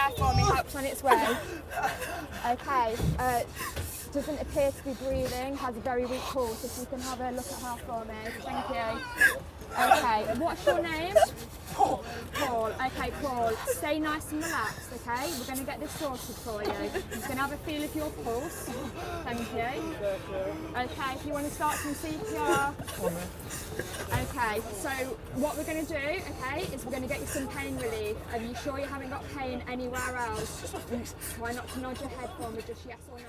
hair for me, help's on its way. Okay, doesn't appear to be breathing, has a very weak pulse. If you can have a look at her for me, thank you. Okay, what's your name? Paul. Paul, okay, Paul, stay nice and relaxed, okay? We're going to get this sorted for you. You're going to have a feel of your pulse. Thank you. Okay, if you want to start some CPR. Okay, so what we're going to do, okay, is we're going to get you some pain relief. Are you sure you haven't got pain anywhere else? Try not to nod your head for me, just yes or no.